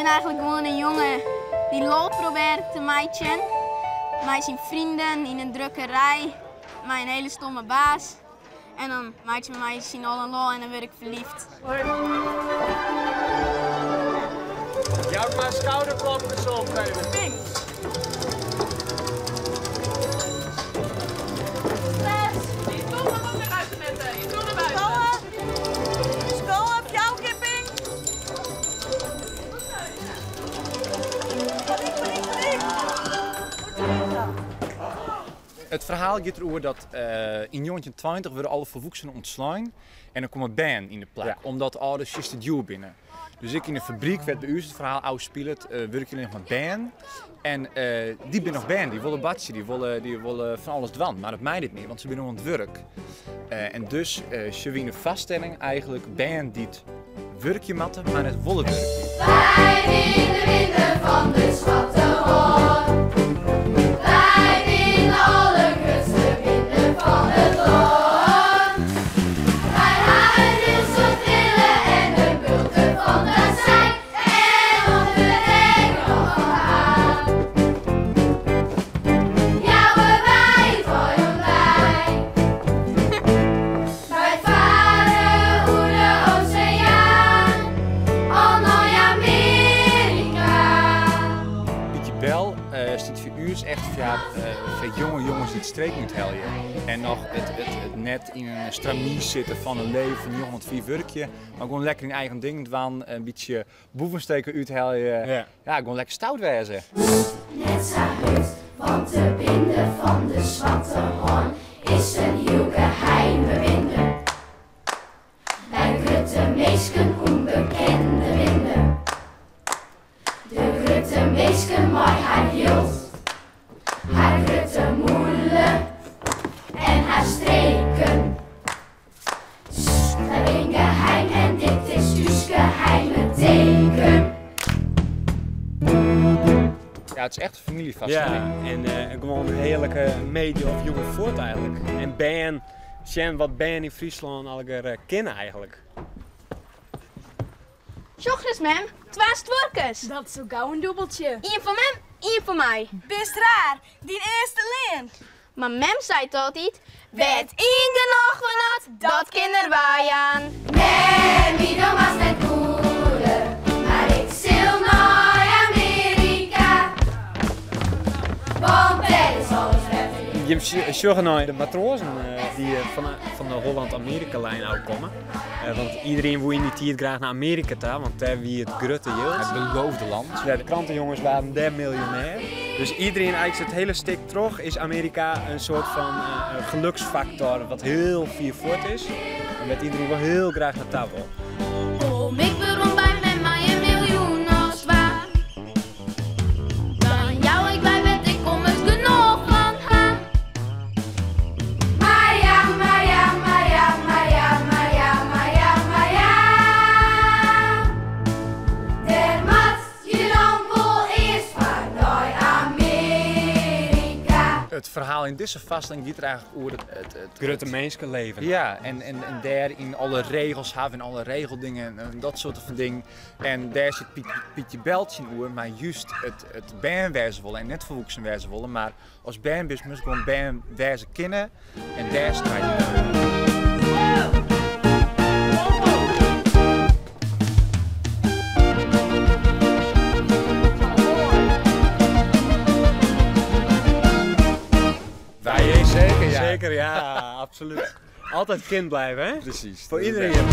ben eigenlijk gewoon een jongen die lol probeert te matchen. Met zijn vrienden in een drukkerij, met een hele stomme baas. En dan maakt je mij zien al een lol en dan word ik verliefd. Je houdt maar schouderklopjes op, baby. Pink. Het verhaal gaat erover dat in 1920 worden alle verwoeksenen ontslaan en dan komt een band in de plek, omdat alle de duur binnen. Dus ik in de fabriek werd bij u het verhaal uitgespeeld, werk je nog met band. En die ben nog band, die willen badje, die willen van alles dwan, maar dat mij dit niet, want ze zijn nog aan het werk. En dus zullen we in de vaststelling eigenlijk band die het werkje matten, maar het wollen werkje. Wij in de winden van de Schottenhorn. Wij winnen alle kusten winden van het Hoorn. Wij huilen zo trillen en de bulten van de zee. En op de engel gaan. Jouwe wij, voor wij. Wij varen over de oceaan. Al naar Amerika. Pietje Bel staat voor u is echt voor jonge jongens die het streek moet helden. En nog het net in een stramies zitten van een leven, niet om het vier werkje, maar gewoon lekker in eigen ding doen, een beetje boevensteken uithelden. Ja, gewoon lekker stout wezen. Net zo goed, want de binden van de Schottenhorn is een heel geheime binden. Wij grutten meesken onbekende winden. De grutte meesken maar haar hield. Haar grutte moelen en haar streken. Wij zijn geheim en dit is uw geheime teken. Ja, het is echt een familievaststelling. Ja, en gewoon een heerlijke media of jonge voort eigenlijk. En band, zien wat band in Friesland alweer kennen eigenlijk. Zocht mem, 2 stworkers. Dat is zo gauw een dubbeltje. Eén van mem, één van mij. Best raar, die eerste lint. Maar mem zei altijd, werd één genoeg van dat kinderen wij aan. Nee, wie dan was net moeder, maar ik zil naar Amerika. Want dat is alles weg. Je zorgt nou de matrozen die van de Holland-Amerika-lijn uitkomen. Want iedereen wil in die tijd graag naar Amerika toe, want daar wie het grote yield. Het beloofde land. Ja, de krantenjongens waren daar miljonair. Dus iedereen eigenlijk het hele stuk terug is Amerika een soort van geluksfactor wat heel veel voort is. En met iedereen wel heel graag naar tafel. Om ik berom bij met mij een miljoen als waar. Dan jou ik bij weet ik kom het genoeg van haar. Maar ja, maar ja, maar ja, maar ja, maar ja, maar ja, maar ja. Der mat je dan wel eerst van naar Amerika. Het verhaal in deze vaststelling gaat er eigenlijk over het Grote mensen leven. Ja, en daar in alle regels hebben en alle regeldingen en dat soort van dingen. En daar zit Pietje Beltje in oer, maar juist het bandwezen willen en net verwoeksen wezen willen. Maar als bandbus moet je gewoon bandwezen kennen en daar sta je. Wij zeker, ja. Zeker, ja, absoluut. Altijd kind blijven, hè? Precies. Voor Dat is iedereen.